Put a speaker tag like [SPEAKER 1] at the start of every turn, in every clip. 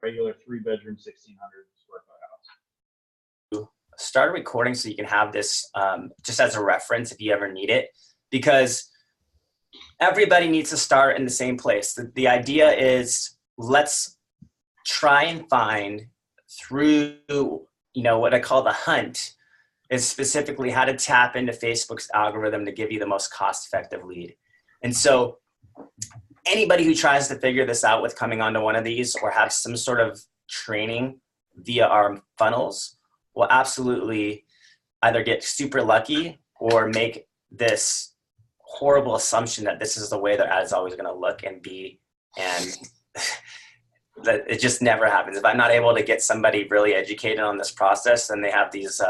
[SPEAKER 1] regular 3-bedroom, 1,600 square foot house.
[SPEAKER 2] Start recording so you can have this just as a reference if you ever need it, because everybody needs to start in the same place. The idea is, let's try and find through, what I call the hunt, is specifically how to tap into Facebook's algorithm to give you the most cost-effective lead. And so anybody who tries to figure this out with coming onto one of these or have some sort of training via our funnels will absolutely either get super lucky or make this horrible assumption that this is the way their ad is always going to look and be, and that it just never happens. If I'm not able to get somebody really educated on this process, then they have these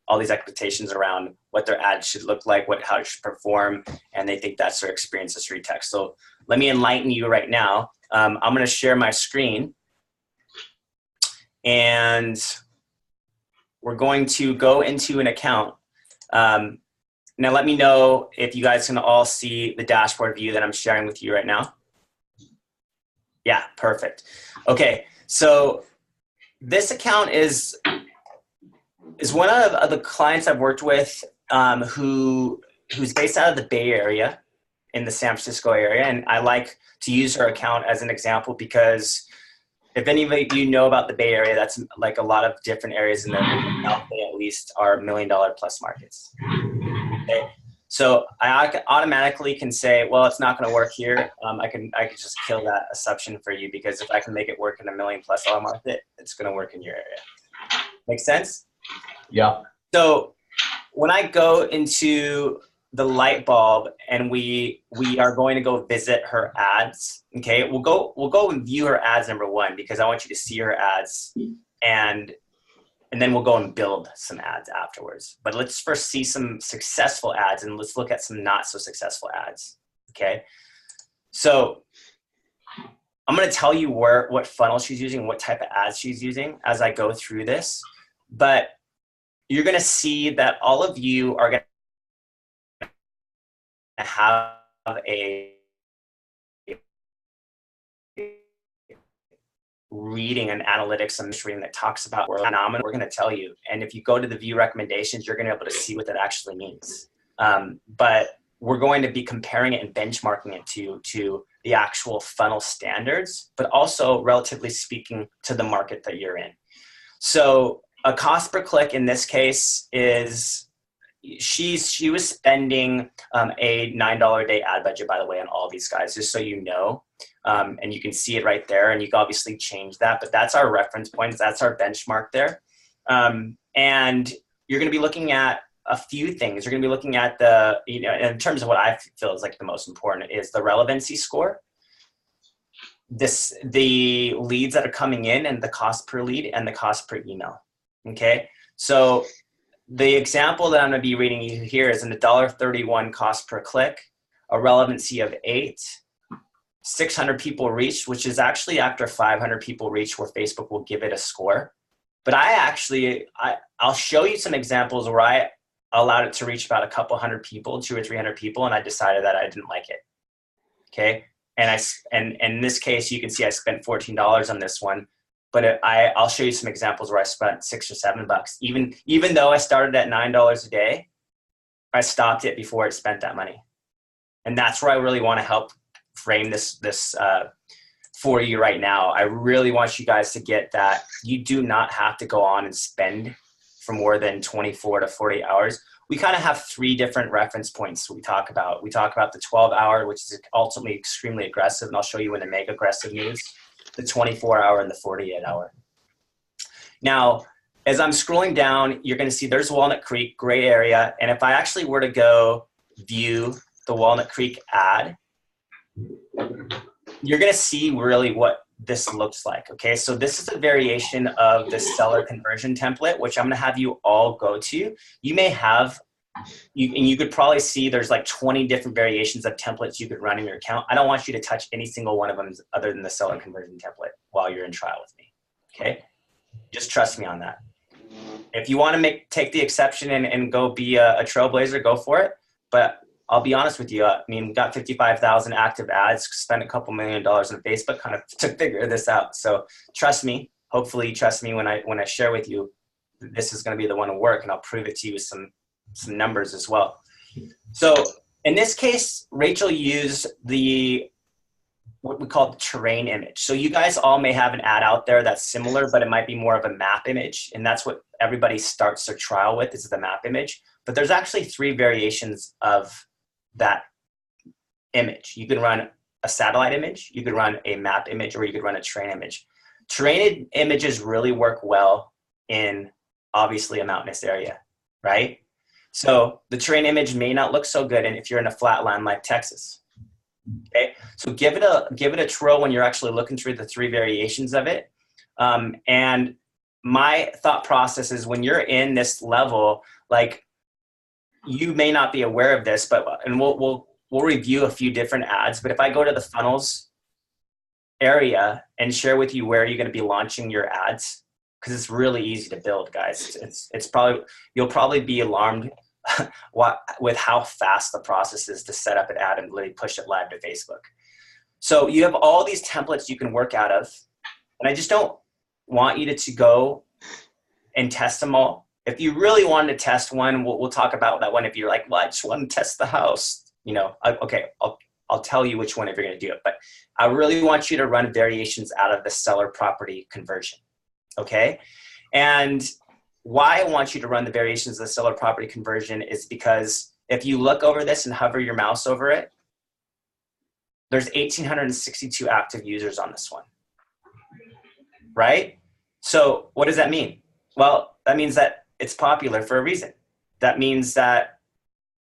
[SPEAKER 2] all these expectations around what their ad should look like, how it should perform, and they think that's their experience as StreetText. So let me enlighten you right now. I'm going to share my screen, and we're going to go into an account. Now let me know if you guys can all see the dashboard view that I'm sharing with you right now. Yeah, perfect. Okay, so this account is one of the clients I've worked with who's based out of the Bay Area in the San Francisco area. And I like to use her account as an example because if any of you know about the Bay Area, that's like a lot of different areas in the South Bay at least are $1 million plus markets. Okay. So I automatically can say, well, it's not going to work here. I can just kill that assumption for you, because if I can make it work in $1 million plus market, it's going to work in your area. Make sense?
[SPEAKER 1] Yeah.
[SPEAKER 2] So when I go into the light bulb and we are going to go visit her ads, okay, we'll go and view her ads, number one, because I want you to see her ads, and then we'll go and build some ads afterwards. But let's first see some successful ads, and let's look at some not so successful ads. Okay. So I'm going to tell you what funnel she's using, what type of ads she's using as I go through this. But you're going to see that all of you are going to have a reading and analytics and reading that talks about phenomenon. We're going to tell you. And if you go to the view recommendations, you're going to be able to see what that actually means. But we're going to be comparing it and benchmarking it to the actual funnel standards, but also relatively speaking to the market that you're in. So a cost per click in this case is, she was spending a $9 a day ad budget, by the way, on all these guys, just so you know. And you can see it right there, and you can obviously change that, but that's our reference points. That's our benchmark there. And you're going to be looking at a few things. You're going to be looking at in terms of what I feel is like the most important, is the relevancy score. The leads that are coming in, and the cost per lead, and the cost per email. Okay. So the example that I'm going to be reading you here is an $1.31 cost per click, a relevancy of 8, 600 people reached, which is actually after 500 people reach where Facebook will give it a score. But I'll show you some examples where I allowed it to reach about a couple hundred people, 200 or 300 people, and I decided that I didn't like it. Okay. And in this case, you can see I spent $14 on this one, but I'll show you some examples where I spent $6 or $7. Even though I started at $9 a day, I stopped it before it spent that money. And that's where I really want to help frame this for you right now. I really want you guys to get that you do not have to go on and spend for more than 24 to 40 hours. We kind of have 3 different reference points we talk about. We talk about the 12-hour, which is ultimately extremely aggressive, and I'll show you when the mega aggressive moves, the 24-hour and the 48-hour. Now, as I'm scrolling down, you're going to see there's Walnut Creek, gray area, and if I actually were to go view the Walnut Creek ad, you're going to see really what this looks like. Okay, so this is a variation of the seller conversion template, which I'm going to have you all go to. You may have, and you could probably see there's like 20 different variations of templates you could run in your account. I don't want you to touch any single one of them other than the seller conversion template while you're in trial with me. Okay, just trust me on that. If you want to take the exception and go be a trailblazer, go for it. But I'll be honest with you. I mean, we got 55,000 active ads, spent a couple $1 million on Facebook kind of to figure this out. So trust me, hopefully trust me when I share with you, this is going to be the one to work, and I'll prove it to you with some numbers as well. So in this case, Rachel used what we call the terrain image. So you guys all may have an ad out there that's similar, but it might be more of a map image. And that's what everybody starts their trial with, is the map image. But there's actually 3 variations of that image. You can run a satellite image, you could run a map image, or you could run a terrain image. Terrain images really work well in obviously a mountainous area, right? So the terrain image may not look so good if you're in a flat land like Texas. Okay, so give it a twirl when you're actually looking through the 3 variations of it. And my thought process is, when you're in this level, like, you may not be aware of this, and we'll review a few different ads. But if I go to the funnels area and share with you where you're going to be launching your ads, because it's really easy to build, guys. It's probably, you'll probably be alarmed with how fast the process is to set up an ad and literally push it live to Facebook. So you have all these templates you can work out of, and I just don't want you to go and test them all. If you really wanted to test one, we'll talk about that one. If you're like, well, I just want to test the house, okay, I'll tell you which one if you're going to do it. But I really want you to run variations out of the seller property conversion, okay? And why I want you to run the variations of the seller property conversion is because if you look over this and hover your mouse over it, there's 1,862 active users on this one, right? So what does that mean? Well, that means that it's popular for a reason. That means that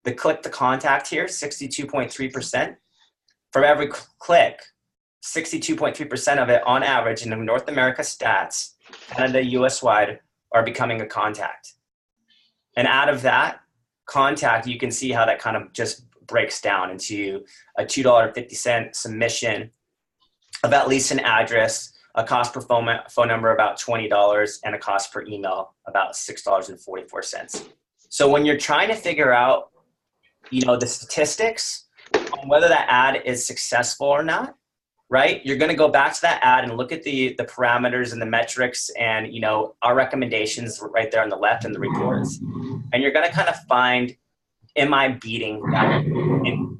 [SPEAKER 2] the click to contact here, 62.3%. For every click, 62.3% of it on average in the North America stats, Canada, US wide, are becoming a contact. And out of that contact, you can see how that kind of just breaks down into a $2.50 submission of at least an address, a cost per phone number about $20, and a cost per email about $6.44. So when you're trying to figure out, the statistics on whether that ad is successful or not, right? You're going to go back to that ad and look at the parameters and the metrics and, our recommendations right there on the left and the reports. And you're going to kind of find, am I beating that?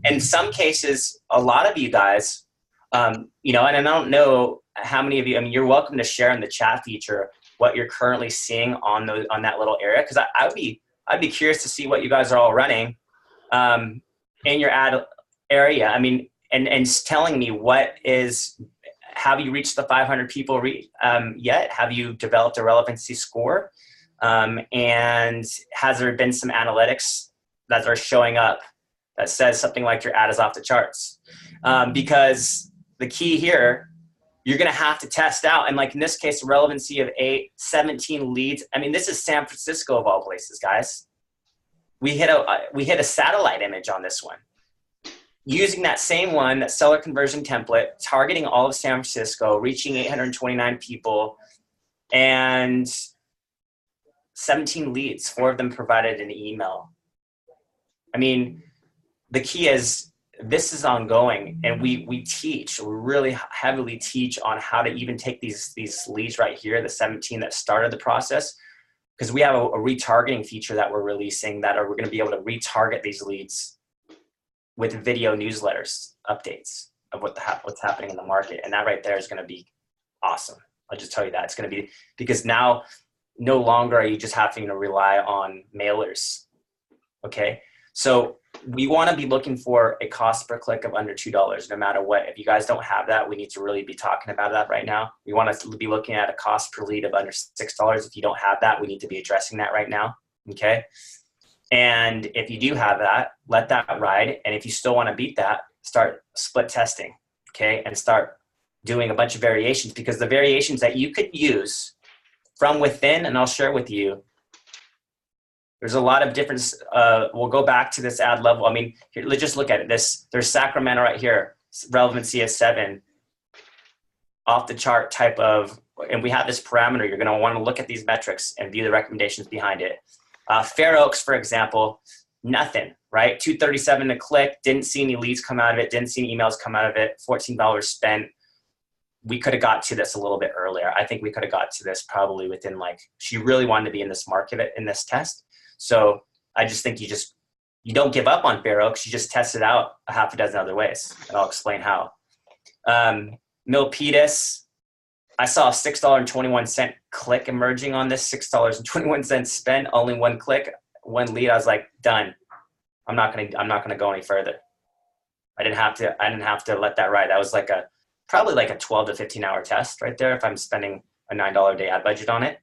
[SPEAKER 2] In some cases, a lot of you guys, and I don't know how many of you, you're welcome to share in the chat feature what you're currently seeing on that little area. Cause I'd be curious to see what you guys are all running in your ad area. And telling me have you reached the 500 people yet? Have you developed a relevancy score? And has there been some analytics that are showing up that says something like your ad is off the charts? Because the key here, you're going to have to test out. And like in this case, relevancy of 17 leads. This is San Francisco of all places, guys. We hit a satellite image on this one. Using that same one, that seller conversion template, targeting all of San Francisco, reaching 829 people, and 17 leads, 4 of them provided an email. The key is this is ongoing, and we really heavily teach on how to even take these leads right here, the 17 that started the process, because we have a retargeting feature that we're releasing we're going to be able to retarget these leads with video newsletters, updates of what's happening in the market. And that right there is going to be awesome. I'll just tell you that. It's going to be, because now no longer are you just having to rely on mailers, okay? So we want to be looking for a cost per click of under $2, no matter what. If you guys don't have that, we need to really be talking about that right now. We want to be looking at a cost per lead of under $6. If you don't have that, we need to be addressing that right now, okay? And if you do have that, let that ride. And if you still want to beat that, start split testing, okay? And start doing a bunch of variations, because the variations that you could use from within, and I'll share with you, there's a lot of difference. We'll go back to this ad level. Here, let's just look at it. There's Sacramento right here, relevancy of 7, off the chart type of, and we have this parameter. You're going to want to look at these metrics and view the recommendations behind it. Fair Oaks, for example, nothing, right? $237 a click, didn't see any leads come out of it, didn't see any emails come out of it, $14 spent. We could have got to this a little bit earlier. I think we could have got to this probably within she really wanted to be in this market in this test. So I just think you don't give up on Fair Oaks. You just test it out a half a dozen other ways. And I'll explain how. Milpitas, I saw a $6.21 click emerging on this, $6.21 spent, only one click, one lead. I was like, done. I'm not gonna go any further. I didn't have to let that ride. That was probably a 12 to 15 hour test right there if I'm spending a $9 a day ad budget on it.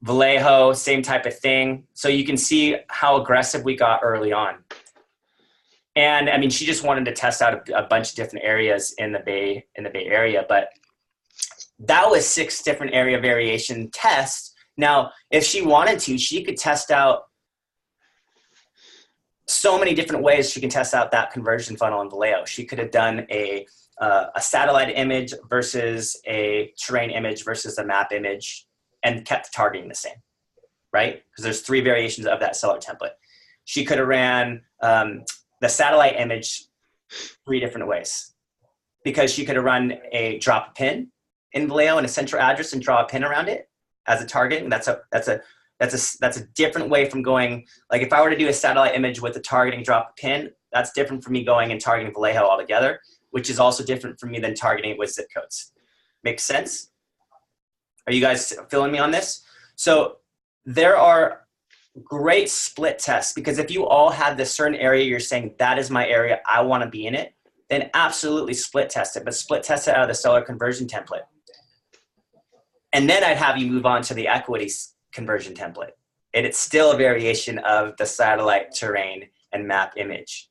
[SPEAKER 2] Vallejo, same type of thing. So you can see how aggressive we got early on. And I mean, she just wanted to test out a bunch of different areas in the Bay Area, but that was 6 different area variation tests. Now, if she wanted to, she could test out so many different ways she can test out that conversion funnel in Vallejo. She could have done a satellite image versus a terrain image versus a map image and kept the targeting the same, right? Because there's 3 variations of that seller template. She could have ran the satellite image 3 different ways because she could have run a drop pin in Vallejo and a central address and draw a pin around it as a targeting. That's a different way from going, if I were to do a satellite image with a targeting drop a pin, that's different from me going and targeting Vallejo altogether, which is also different from me than targeting it with zip codes. Makes sense? Are you guys feeling me on this? So there are great split tests because if you all have this certain area, you're saying that is my area, I want to be in it, then absolutely split test it, but split test it out of the seller conversion template. And then I'd have you move on to the equities conversion template. And it's still a variation of the satellite, terrain, and map image.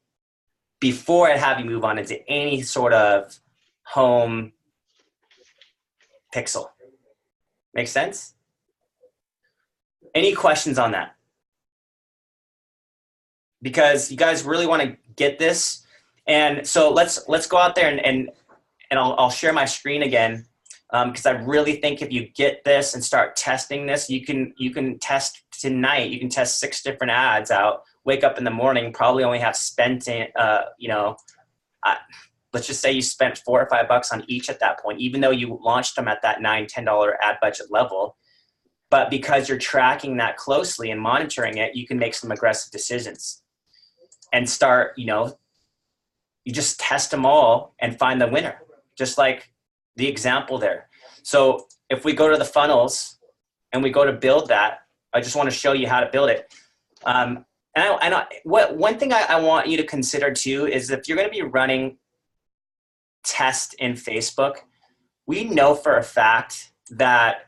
[SPEAKER 2] Before I'd have you move on into any sort of home pixel. Make sense? Any questions on that? Because you guys really want to get this. And so let's go out there and I'll share my screen again. Because I really think if you get this and start testing this, you can test tonight. You can test 6 different ads out. Wake up in the morning, probably only have spent let's just say you spent $4 or $5 on each at that point, even though you launched them at that $9, $10 ad budget level. But because you're tracking that closely and monitoring it, you can make some aggressive decisions and start. You just test them all and find the winner, just like the example there. So if we go to the funnels and we go to build that, I just want to show you how to build it. One thing I want you to consider too is if you're going to be running tests in Facebook, we know for a fact that,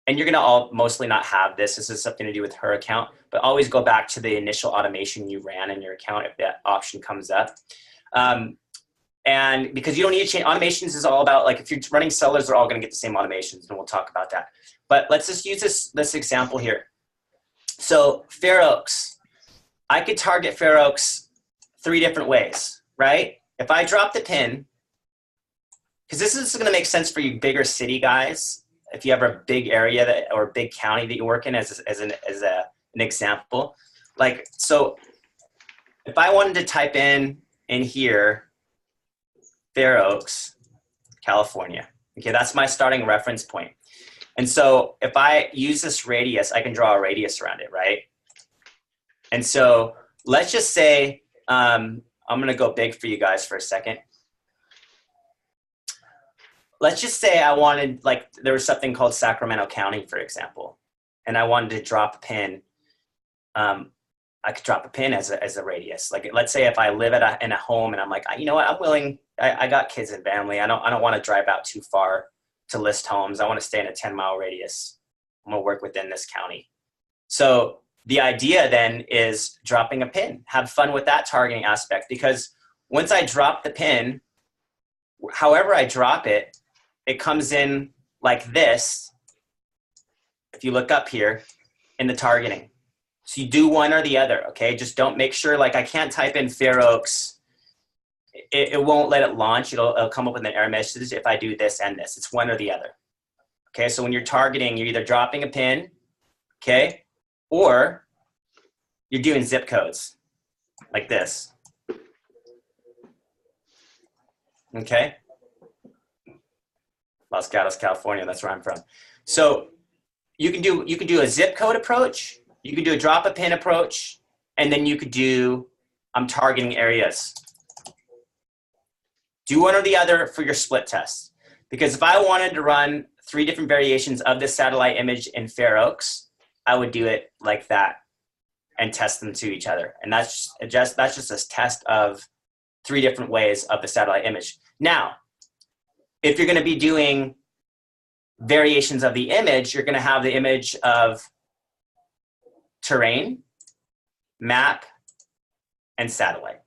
[SPEAKER 2] and you're going to all mostly not have this. This is something to do with her account, but always go back to the initial automation you ran in your account if that option comes up. And because you don't need to change, automations is all about, if you're running sellers, they're all going to get the same automations, and we'll talk about that. But let's just use this example here. So Fair Oaks, I could target Fair Oaks 3 different ways, right? If I drop the pin, because this is going to make sense for you bigger city guys, if you have a big area or a big county that you work in as an example. So if I wanted to type in here, Fair Oaks, California. Okay, that's my starting reference point. And so if I use this radius, I can draw a radius around it, right? And so let's just say, I'm going to go big for you guys for a second. Let's just say I wanted, there was something called Sacramento County, for example, and I wanted to drop a pin. I could drop a pin as a radius. Let's say if I live in a home and I'm like, you know what, I'm willing. I got kids and family. I don't want to drive out too far to list homes. I want to stay in a 10-mile radius. I'm going to work within this county. So the idea then is dropping a pin. Have fun with that targeting aspect, because once I drop the pin, however I drop it, it comes in like this. If you look up here in the targeting. So you do one or the other, okay? Just don't make sure, I can't type in Fair Oaks. It won't let it launch. It'll come up with an error message if I do this and this. It's one or the other. Okay, so when you're targeting, you're either dropping a pin, okay, or you're doing zip codes like this. Okay. Los Gatos, California, that's where I'm from. So you can do a zip code approach, you can do a drop a pin approach, and then you could do I'm targeting areas. Do one or the other for your split test. Because if I wanted to run 3 different variations of this satellite image in Fair Oaks, I would do it like that and test them to each other. And that's just a test of 3 different ways of the satellite image. Now, if you're going to be doing variations of the image, you're going to have the image of terrain, map, and satellite.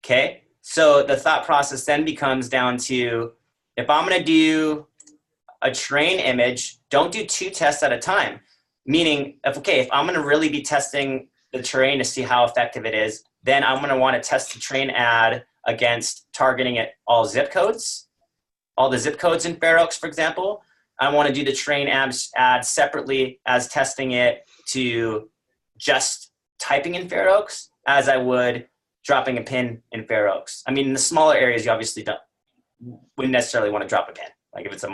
[SPEAKER 2] Okay, so the thought process then becomes down to, if I'm going to do a terrain image, don't do 2 tests at a time. Meaning, if I'm going to really be testing the terrain to see how effective it is, then I'm going to want to test the terrain ad against targeting at all zip codes, all the zip codes in Fair Oaks, for example. I want to do the terrain ad separately as testing it to just typing in Fair Oaks as I would dropping a pin in Fair Oaks. I mean, in the smaller areas, you obviously wouldn't necessarily want to drop a pin, like if it's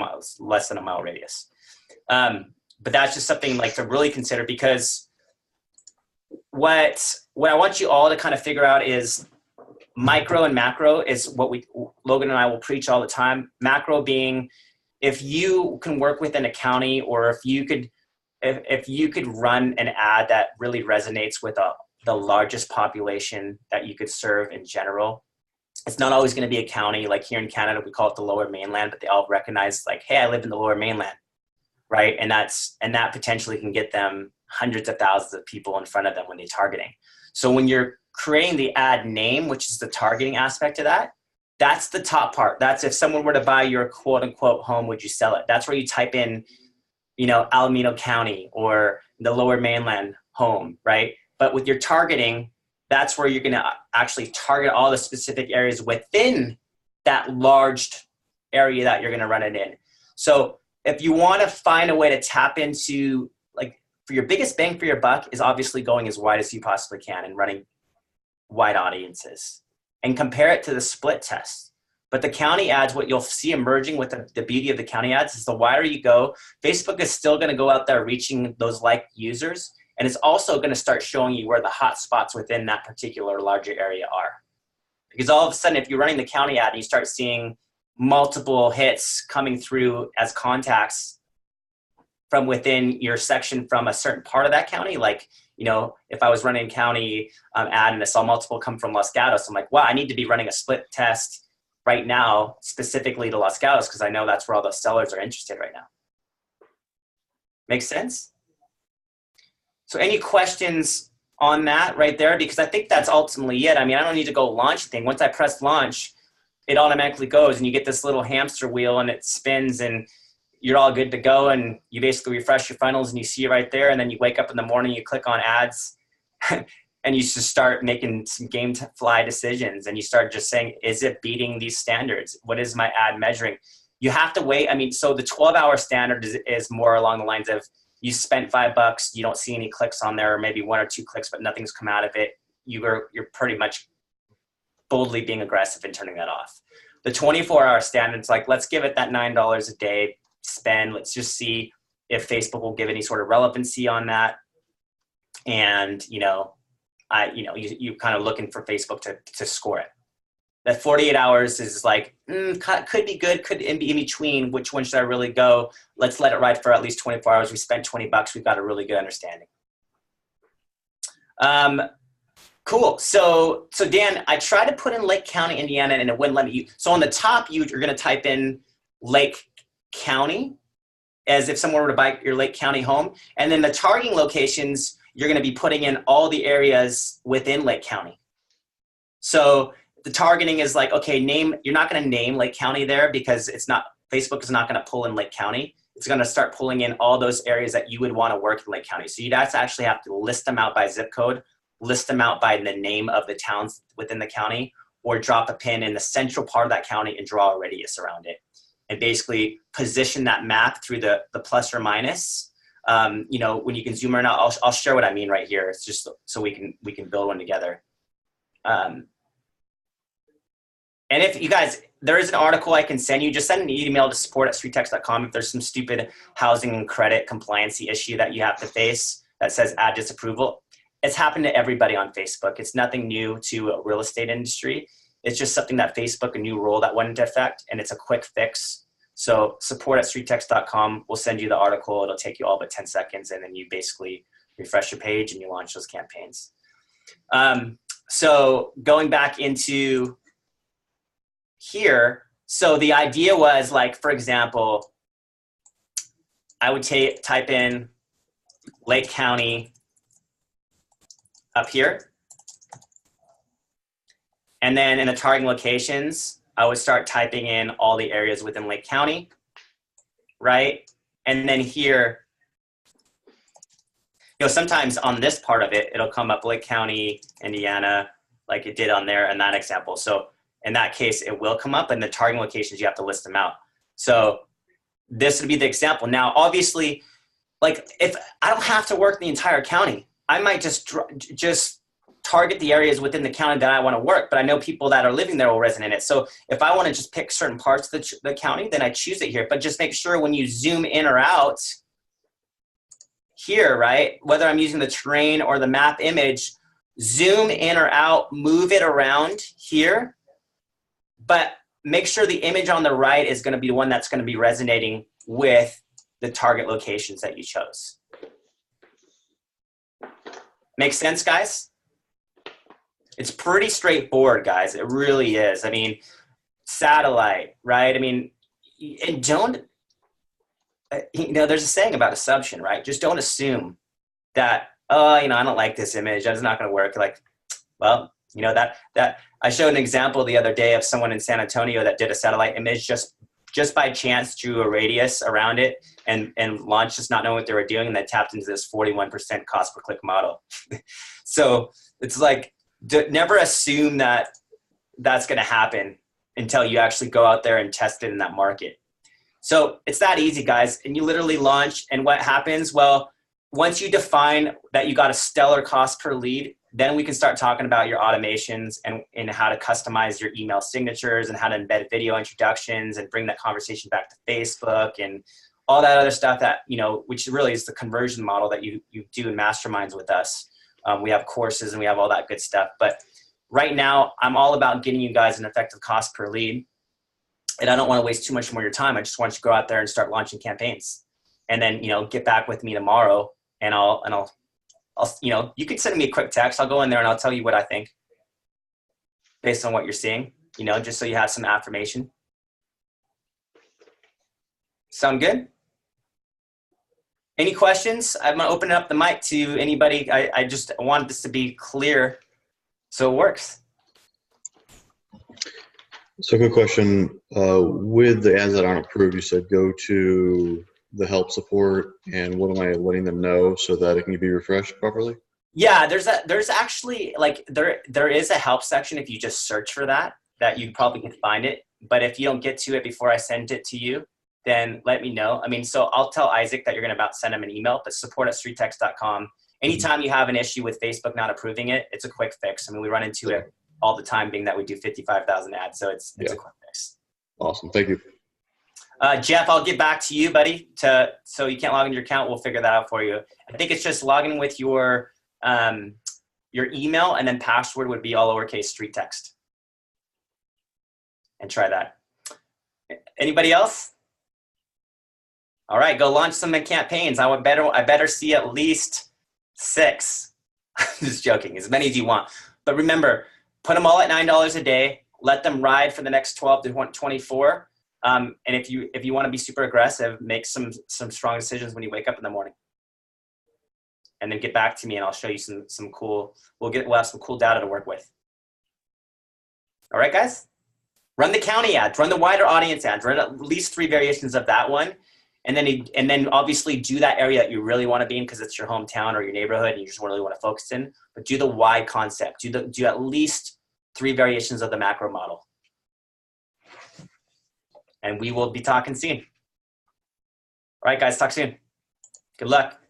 [SPEAKER 2] less than a mile radius. But that's just something like to really consider, because what I want you all to kind of figure out is micro and macro is what Logan and I will preach all the time. Macro being, if you can work within a county, or if you could run an ad that really resonates with the largest population that you could serve in general. It's not always going to be a county. Like here in Canada, we call it the Lower Mainland, but they all recognize like, hey, I live in the Lower Mainland, right? And that potentially can get them hundreds of thousands of people in front of them when they're targeting. So when you're creating the ad name, which is the targeting aspect of that, that's the top part. That's if someone were to buy your quote unquote home, would you sell it? That's where you type in, Alameda County or the Lower Mainland home, right? But with your targeting, that's where you're going to actually target all the specific areas within that large area that you're going to run it in. So if you want to find a way to tap into, like, for your biggest bang for your buck is obviously going as wide as you possibly can and running wide audiences, and compare it to the split test. But the county ads, what you'll see emerging with the beauty of the county ads is the wider you go, Facebook is still going to go out there reaching those like users. And it's also going to start showing you where the hot spots within that particular larger area are. Because all of a sudden, if you're running the county ad and you start seeing multiple hits coming through as contacts from within your section from a certain part of that county, like, if I was running a county ad and I saw multiple come from Los Gatos, I'm like, wow, I need to be running a split test right now specifically to Los Gatos because I know that's where all the sellers are interested right now. Make sense? So any questions on that right there? Because I think that's ultimately it. I mean, I don't need to go launch thing. Once I press launch, it automatically goes and you get this little hamster wheel and it spins and you're all good to go. And you basically refresh your funnels and you see it right there. And then you wake up in the morning, you click on ads and you just start making some game fly decisions. And you start just saying, is it beating these standards? What is my ad measuring? You have to wait. I mean, so the 12-hour standard is more along the lines of, you spent $5, you don't see any clicks on there, or maybe 1 or 2 clicks, but nothing's come out of it. You're pretty much boldly being aggressive and turning that off. The 24-hour standard's like, let's give it that $9 a day spend. Let's just see if Facebook will give any sort of relevancy on that. And, you're kind of looking for Facebook to score it. That 48 hours is like, could be good, could be in between. Which one should I really go? Let's let it ride for at least 24 hours. We spent $20. We've got a really good understanding. Cool. So Dan, I tried to put in Lake County, Indiana, and it wouldn't let me. So on the top, you're going to type in Lake County as if someone were to buy your Lake County home. And then the targeting locations, you're going to be putting in all the areas within Lake County. So the targeting is like, okay, you're not going to name Lake County there because Facebook is not going to pull in Lake County. It's going to start pulling in all those areas that you would want to work in Lake County. So you'd actually have to list them out by zip code, list them out by the name of the towns within the county, or drop a pin in the central part of that county and draw a radius around it. And basically position that map through the plus or minus you know, when you can zoom in, I'll share what I mean right here. It's just so we can build one together. And if you guys, there is an article I can send you. Just send an email to support@streettext.com if there's some stupid housing and credit compliancy issue that you have to face that says add disapproval. It's happened to everybody on Facebook. It's nothing new to a real estate industry. It's just something that Facebook, a new rule that went into effect, and it's a quick fix. So support@streettext.com will send you the article. It'll take you all but 10 seconds, and then you basically refresh your page and you launch those campaigns. So going back into here, so the idea was, like, for example, I would type in Lake County up here. And then in the targeting locations, I would start typing in all the areas within Lake County, right? And then here, you know, sometimes on this part of it, it'll come up Lake County, Indiana, like it did on there in that example. So in that case, it will come up, and the targeting locations, you have to list them out. So this would be the example. Now, obviously, like, if I don't have to work the entire county, I might just target the areas within the county that I want to work, but I know people that are living there will resonate in it. So if I want to just pick certain parts of the county, then I choose it here. But just make sure when you zoom in or out here, right, whether I'm using the terrain or the map image, zoom in or out, move it around here, but make sure the image on the right is going to be the one that's going to be resonating with the target locations that you chose. Make sense, guys? It's pretty straightforward, guys. It really is. I mean, satellite, right? I mean, and don't, you know, there's a saying about assumption, right? Just don't assume that, oh, you know, I don't like this image. That's not going to work. Like, well, you know, that I showed an example the other day of someone in San Antonio that did a satellite image just by chance, drew a radius around it and launched, just not knowing what they were doing, and then tapped into this 41% cost per click model. So it's like, never assume that that's going to happen until you actually go out there and test it in that market. So it's that easy, guys. And you literally launch, and what happens? Well, once you define that you got a stellar cost per lead, then we can start talking about your automations and how to customize your email signatures and how to embed video introductions and bring that conversation back to Facebook and all that other stuff that, you know, which really is the conversion model that you do in masterminds with us. We have courses and we have all that good stuff. But right now, I'm all about getting you guys an effective cost per lead. And I don't want to waste too much more of your time. I just want you to go out there and start launching campaigns. And then, you know, get back with me tomorrow, and I'll you know, you can send me a quick text. I'll go in there and I'll tell you what I think based on what you're seeing, you know, just so you have some affirmation. Sound good? Any questions? I'm going to open up the mic to anybody. I just wanted this to be clear so it works.
[SPEAKER 3] So good question. With the ads that aren't approved, you said go to the help support, and what am I letting them know so that it can be refreshed properly?
[SPEAKER 2] Yeah, there's actually, like, there is a help section. If you just search for that you probably can find it. But if you don't get to it before I send it to you, then let me know. I mean, so I'll tell Isaac that you're going to about send him an email, but support@streettext.com. Anytime you have an issue with Facebook not approving it, it's a quick fix. I mean, we run into it all the time, being that we do 55,000 ads. So it's a quick fix.
[SPEAKER 3] Awesome. Thank you.
[SPEAKER 2] Jeff, I'll get back to you, buddy. So you can't log into your account. We'll figure that out for you. I think it's just logging with your email, and then password would be all lowercase StreetText. And try that. Anybody else? All right, go launch some campaigns. I better see at least 6. Just joking, as many as you want. But remember, put them all at $9 a day. Let them ride for the next 12 to 24. And if you want to be super aggressive, make some strong decisions when you wake up in the morning. And then get back to me, and I'll show you some cool. We'll have some cool data to work with. All right, guys. Run the county ads. Run the wider audience ads. Run at least 3 variations of that one. And then obviously do that area that you really want to be in because it's your hometown or your neighborhood and you just really want to focus in. But do the wide concept. Do at least 3 variations of the macro model. And we will be talking soon. All right, guys, talk soon. Good luck.